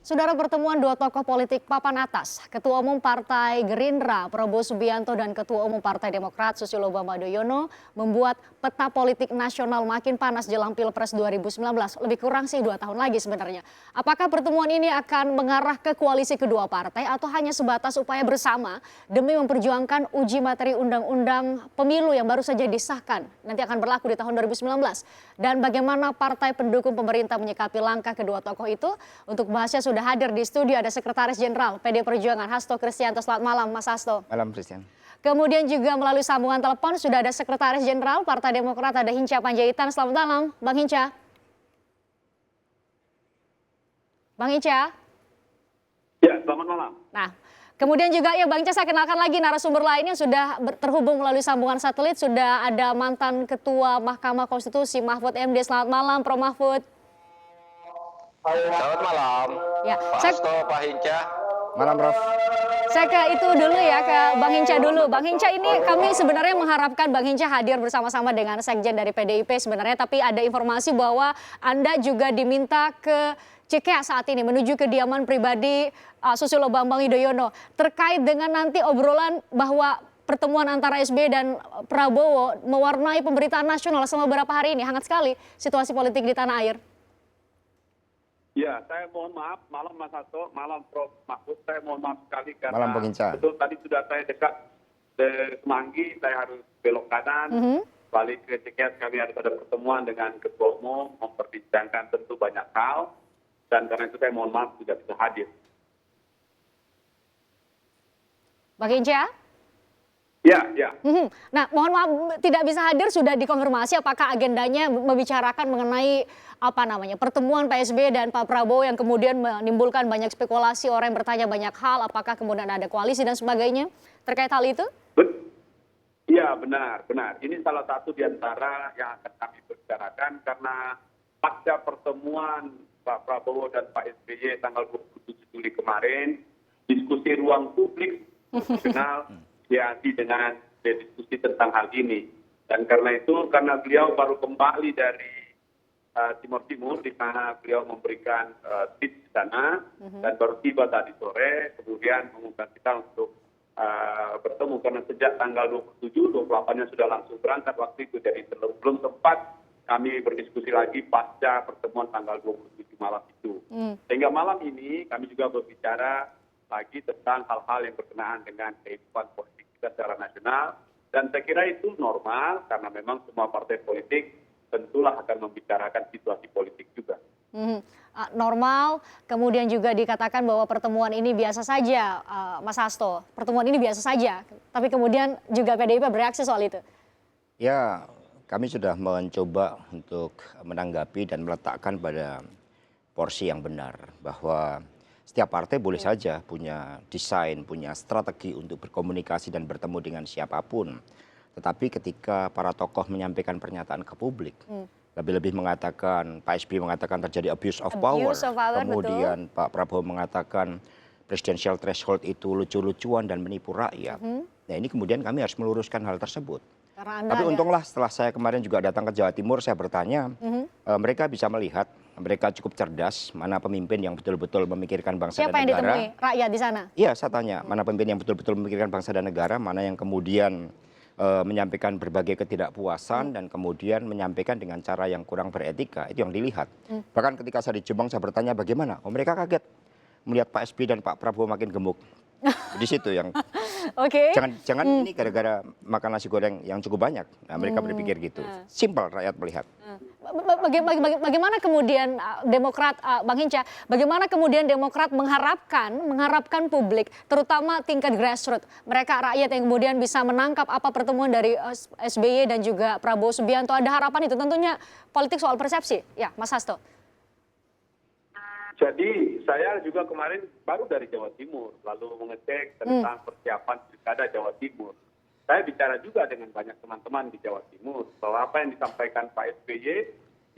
Saudara, pertemuan dua tokoh politik papan atas, Ketua Umum Partai Gerindra Prabowo Subianto dan Ketua Umum Partai Demokrat Susilo Bambang Yudhoyono membuat peta politik nasional makin panas jelang Pilpres 2019. Lebih kurang sih 2 tahun lagi sebenarnya. Apakah pertemuan ini akan mengarah ke koalisi kedua partai atau hanya sebatas upaya bersama demi memperjuangkan uji materi undang-undang pemilu yang baru saja disahkan nanti akan berlaku di tahun 2019? Dan bagaimana partai pendukung pemerintah menyikapi langkah kedua tokoh itu? Untuk bahasnya sudah hadir di studio ada Sekretaris Jenderal PD Perjuangan Hasto Kristianto. Selamat malam Mas Hasto. Malam Christian. Kemudian juga melalui sambungan telepon sudah ada Sekretaris Jenderal Partai Demokrat ada Hinca Panjaitan. Selamat malam Bang Hinca. Bang Hinca. Ya, selamat malam. Nah, kemudian juga ya Bang Hinca, saya kenalkan lagi narasumber lainnya sudah terhubung melalui sambungan satelit. Sudah ada mantan Ketua Mahkamah Konstitusi Mahfud MD. Selamat malam Prof. Mahfud. Selamat malam, Ya, Pak Hasto, Pak Hinca. Malam Prof. Saya ke itu dulu ya, ke Bang Hinca dulu. Bang Hinca, ini kami sebenarnya mengharapkan Bang Hinca hadir bersama-sama dengan Sekjen dari PDIP sebenarnya. Tapi ada informasi bahwa Anda juga diminta ke Cikeas saat ini menuju kediaman pribadi Susilo Bambang Yudhoyono. Terkait dengan nanti obrolan bahwa pertemuan antara SBY dan Prabowo mewarnai pemberitaan nasional selama beberapa hari ini. Hangat sekali situasi politik di tanah air. Ya, saya mohon maaf, malam Mas Hasto, malam Prof. Mahfud, saya mohon maaf sekali karena Malam, Bang Hinca. betul tadi sudah saya dekat ke Semanggi, saya harus belok kanan, balik ke Cikeas, kami harus ada pertemuan dengan Ketua Umum, memperbincangkan tentu banyak hal, dan karena itu saya mohon maaf tidak bisa hadir. Bang Hinca? Ya, ya. Nah, mohon maaf tidak bisa hadir, sudah dikonfirmasi apakah agendanya membicarakan mengenai pertemuan Pak SBY dan Pak Prabowo yang kemudian menimbulkan banyak spekulasi, orang yang bertanya banyak hal, apakah kemudian ada koalisi dan sebagainya terkait hal itu? Iya, benar. Ini salah satu di antara yang akan kami bicarakan karena pasca pertemuan Pak Prabowo dan Pak SBY tanggal 27 Juli kemarin, diskusi ruang publik nasional diisi dengan diskusi tentang hal ini. Dan karena itu, karena beliau baru kembali dari Timur Timur, di mana beliau memberikan speech di sana, dan baru tiba tadi sore, kemudian mengundang kita untuk bertemu. Karena sejak tanggal 27, 28-nya sudah langsung berangkat waktu itu, jadi belum sempat kami berdiskusi lagi pasca pertemuan tanggal 27 malam itu. Sehingga malam ini kami juga berbicara lagi tentang hal-hal yang berkenaan dengan kehidupan politik kita secara nasional. Dan saya kira itu normal karena memang semua partai politik tentulah akan membicarakan situasi politik juga. Normal, kemudian juga dikatakan bahwa pertemuan ini biasa saja, Mas Hasto. Pertemuan ini biasa saja, tapi kemudian juga PDIP bereaksi soal itu. Ya, kami sudah mencoba untuk menanggapi dan meletakkan pada porsi yang benar bahwa setiap partai boleh saja punya desain, punya strategi untuk berkomunikasi dan bertemu dengan siapapun. Tetapi ketika para tokoh menyampaikan pernyataan ke publik, lebih-lebih mengatakan, Pak SBY mengatakan terjadi abuse of power, kemudian betul. Pak Prabowo mengatakan presidential threshold itu lucu-lucuan dan menipu rakyat. Nah, ini kemudian kami harus meluruskan hal tersebut. Tapi untunglah setelah saya kemarin juga datang ke Jawa Timur, saya bertanya, mereka bisa melihat, mereka cukup cerdas, mana pemimpin yang betul-betul memikirkan bangsa dan negara. Siapa yang ditemui rakyat di sana? Iya, saya tanya, mana pemimpin yang betul-betul memikirkan bangsa dan negara, mana yang kemudian menyampaikan berbagai ketidakpuasan dan kemudian menyampaikan dengan cara yang kurang beretika, itu yang dilihat. Bahkan ketika saya di Jombang, saya bertanya bagaimana, mereka kaget melihat Pak SBY dan Pak Prabowo makin gemuk. Di situ yang jangan ini gara-gara makan nasi goreng yang cukup banyak. Nah, mereka berpikir gitu. Simpel rakyat melihat. Bagaimana kemudian Demokrat, Bang Hinca, bagaimana kemudian Demokrat mengharapkan publik, terutama tingkat grassroots, mereka rakyat yang kemudian bisa menangkap apa pertemuan dari SBY dan juga Prabowo Subianto, ada harapan itu tentunya politik soal persepsi, ya Mas Hasto. Jadi saya juga kemarin baru dari Jawa Timur, lalu mengecek tentang persiapan pilkada Jawa Timur. Saya bicara juga dengan banyak teman-teman di Jawa Timur bahwa apa yang disampaikan Pak SBY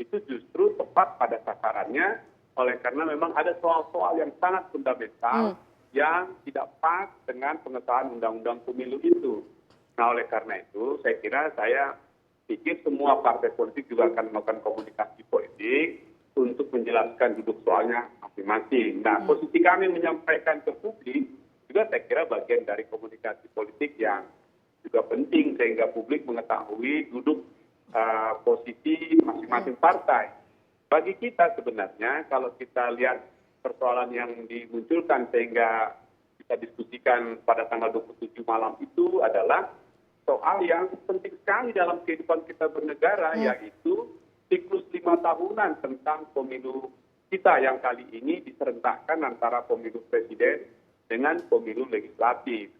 itu justru tepat pada sasarannya, oleh karena memang ada soal-soal yang sangat fundamental yang tidak pas dengan pengesahan undang-undang pemilu itu. Nah, oleh karena itu saya pikir semua partai politik juga akan melakukan komunikasi politik untuk menjelaskan duduk soalnya masing-masing. Nah, posisi kami menyampaikan ke publik juga saya kira bagian dari komunikasi politik yang juga penting sehingga publik mengetahui duduk posisi masing-masing partai. Bagi kita sebenarnya kalau kita lihat persoalan yang dimunculkan sehingga kita diskusikan pada tanggal 27 malam itu adalah soal yang penting sekali dalam kehidupan kita bernegara, yaitu siklus 5 tahunan tentang pemilu kita yang kali ini diserentakkan antara pemilu presiden dengan pemilu legislatif.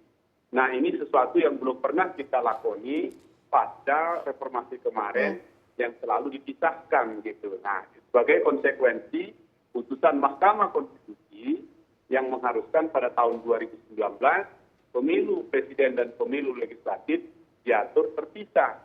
Nah, ini sesuatu yang belum pernah kita lakoni pasca reformasi kemarin yang selalu dipisahkan gitu. Nah, sebagai konsekuensi putusan Mahkamah Konstitusi yang mengharuskan pada tahun 2019 pemilu presiden dan pemilu legislatif diatur terpisah.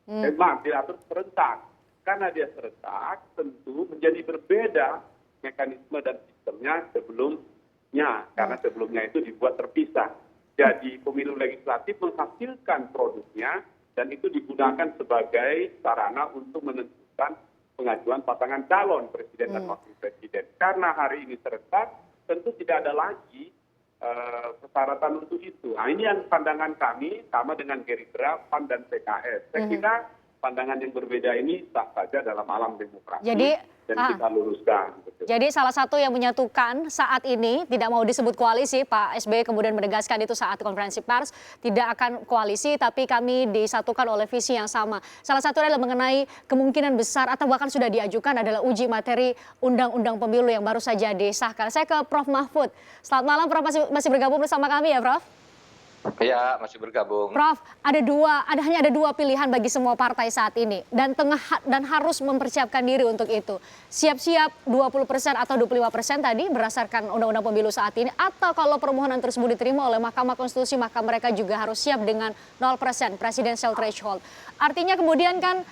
Memang diatur serentak. Karena dia serentak tentu menjadi berbeda mekanisme dan sistemnya sebelumnya. Karena sebelumnya itu dibuat terpisah. Jadi pemilu legislatif menghasilkan produknya dan itu digunakan sebagai sarana untuk menentukan pengajuan pasangan calon presiden dan wakil presiden. Karena hari ini serentak, tentu tidak ada lagi persyaratan untuk itu. Nah, ini yang pandangan kami sama dengan Gerindra, PAN dan PKS. Saya kira pandangan yang berbeda ini sah saja dalam alam demokrasi dan kita luruskan. Betul. Jadi salah satu yang menyatukan saat ini tidak mau disebut koalisi, Pak SBY kemudian menegaskan itu saat konferensi pers, tidak akan koalisi tapi kami disatukan oleh visi yang sama. Salah satu adalah mengenai kemungkinan besar atau bahkan sudah diajukan adalah uji materi undang-undang pemilu yang baru saja disahkan. Saya ke Prof Mahfud. Selamat malam Prof, masih bergabung bersama kami ya Prof? Ya, masih bergabung. Prof, hanya ada dua pilihan bagi semua partai saat ini dan harus mempersiapkan diri untuk itu. Siap-siap 20% atau 25% tadi berdasarkan undang-undang pemilu saat ini, atau kalau permohonan tersebut diterima oleh Mahkamah Konstitusi maka mereka juga harus siap dengan 0% presidential threshold. Artinya kemudian kan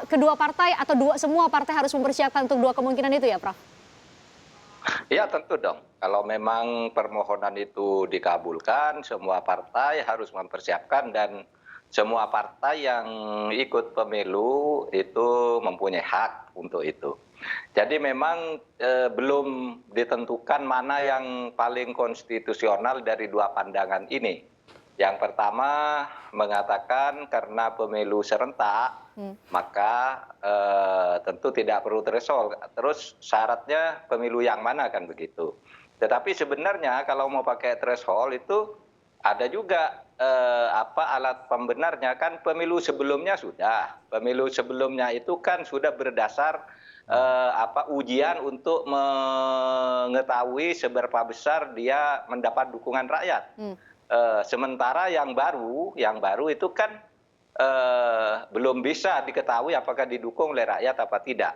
kedua partai atau semua partai harus mempersiapkan untuk dua kemungkinan itu ya Prof? Ya tentu dong, kalau memang permohonan itu dikabulkan, semua partai harus mempersiapkan dan semua partai yang ikut pemilu itu mempunyai hak untuk itu. Jadi memang belum ditentukan mana yang paling konstitusional dari dua pandangan ini. Yang pertama mengatakan karena pemilu serentak, maka tentu tidak perlu threshold. Terus syaratnya pemilu yang mana kan begitu. Tetapi sebenarnya kalau mau pakai threshold itu ada juga alat pembenarnya kan pemilu sebelumnya sudah. Pemilu sebelumnya itu kan sudah berdasar ujian untuk mengetahui seberapa besar dia mendapat dukungan rakyat. Sementara yang baru itu kan belum bisa diketahui apakah didukung oleh rakyat apa tidak.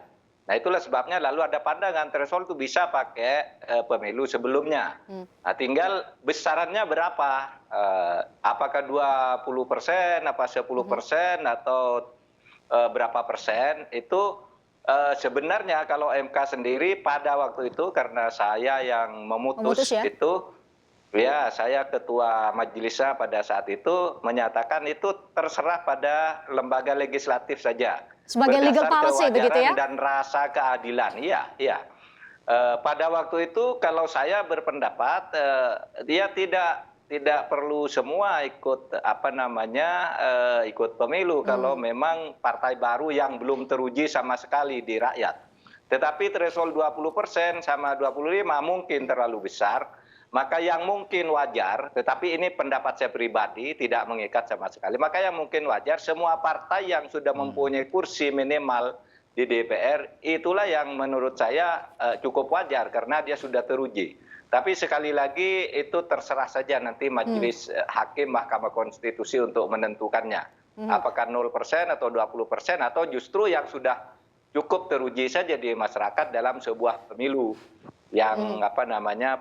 Nah itulah sebabnya lalu ada pandangan threshold itu bisa pakai pemilu sebelumnya. Nah, tinggal besarannya berapa? Apakah 20%, apa 10% atau berapa persen? Itu sebenarnya kalau MK sendiri pada waktu itu karena saya yang memutus ya? Itu. Ya, saya ketua majelisnya pada saat itu menyatakan itu terserah pada lembaga legislatif saja. Sebagai legal policy begitu ya? Dan rasa keadilan, iya. Pada waktu itu kalau saya berpendapat dia tidak perlu semua ikut ikut pemilu kalau memang partai baru yang belum teruji sama sekali di rakyat. Tetapi threshold 20% sama 25 mungkin terlalu besar. Maka yang mungkin wajar, tetapi ini pendapat saya pribadi tidak mengikat sama sekali. Maka yang mungkin wajar semua partai yang sudah mempunyai kursi minimal di DPR itulah yang menurut saya cukup wajar karena dia sudah teruji. Tapi sekali lagi itu terserah saja nanti majelis hakim Mahkamah Konstitusi untuk menentukannya. Apakah 0% atau 20% atau justru yang sudah cukup teruji saja di masyarakat dalam sebuah pemilu yang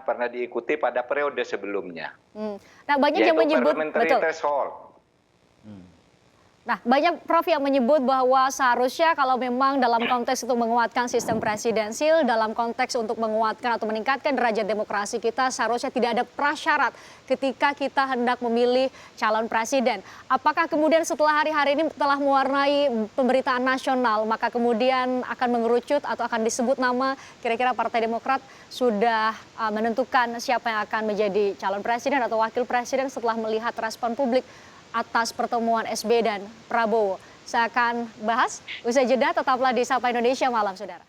pernah diikuti pada periode sebelumnya. Nah, banyak yang menyebut parliamentary threshold. Nah, banyak Prof yang menyebut bahwa seharusnya kalau memang dalam konteks itu menguatkan sistem presidensil, dalam konteks untuk menguatkan atau meningkatkan derajat demokrasi kita, seharusnya tidak ada prasyarat ketika kita hendak memilih calon presiden. Apakah kemudian setelah hari-hari ini telah mewarnai pemberitaan nasional, maka kemudian akan mengerucut atau akan disebut nama, kira-kira Partai Demokrat sudah menentukan siapa yang akan menjadi calon presiden atau wakil presiden setelah melihat respon publik atas pertemuan SBY dan Prabowo. Saya akan bahas usai jeda, tetaplah di Sapa Indonesia Malam, saudara.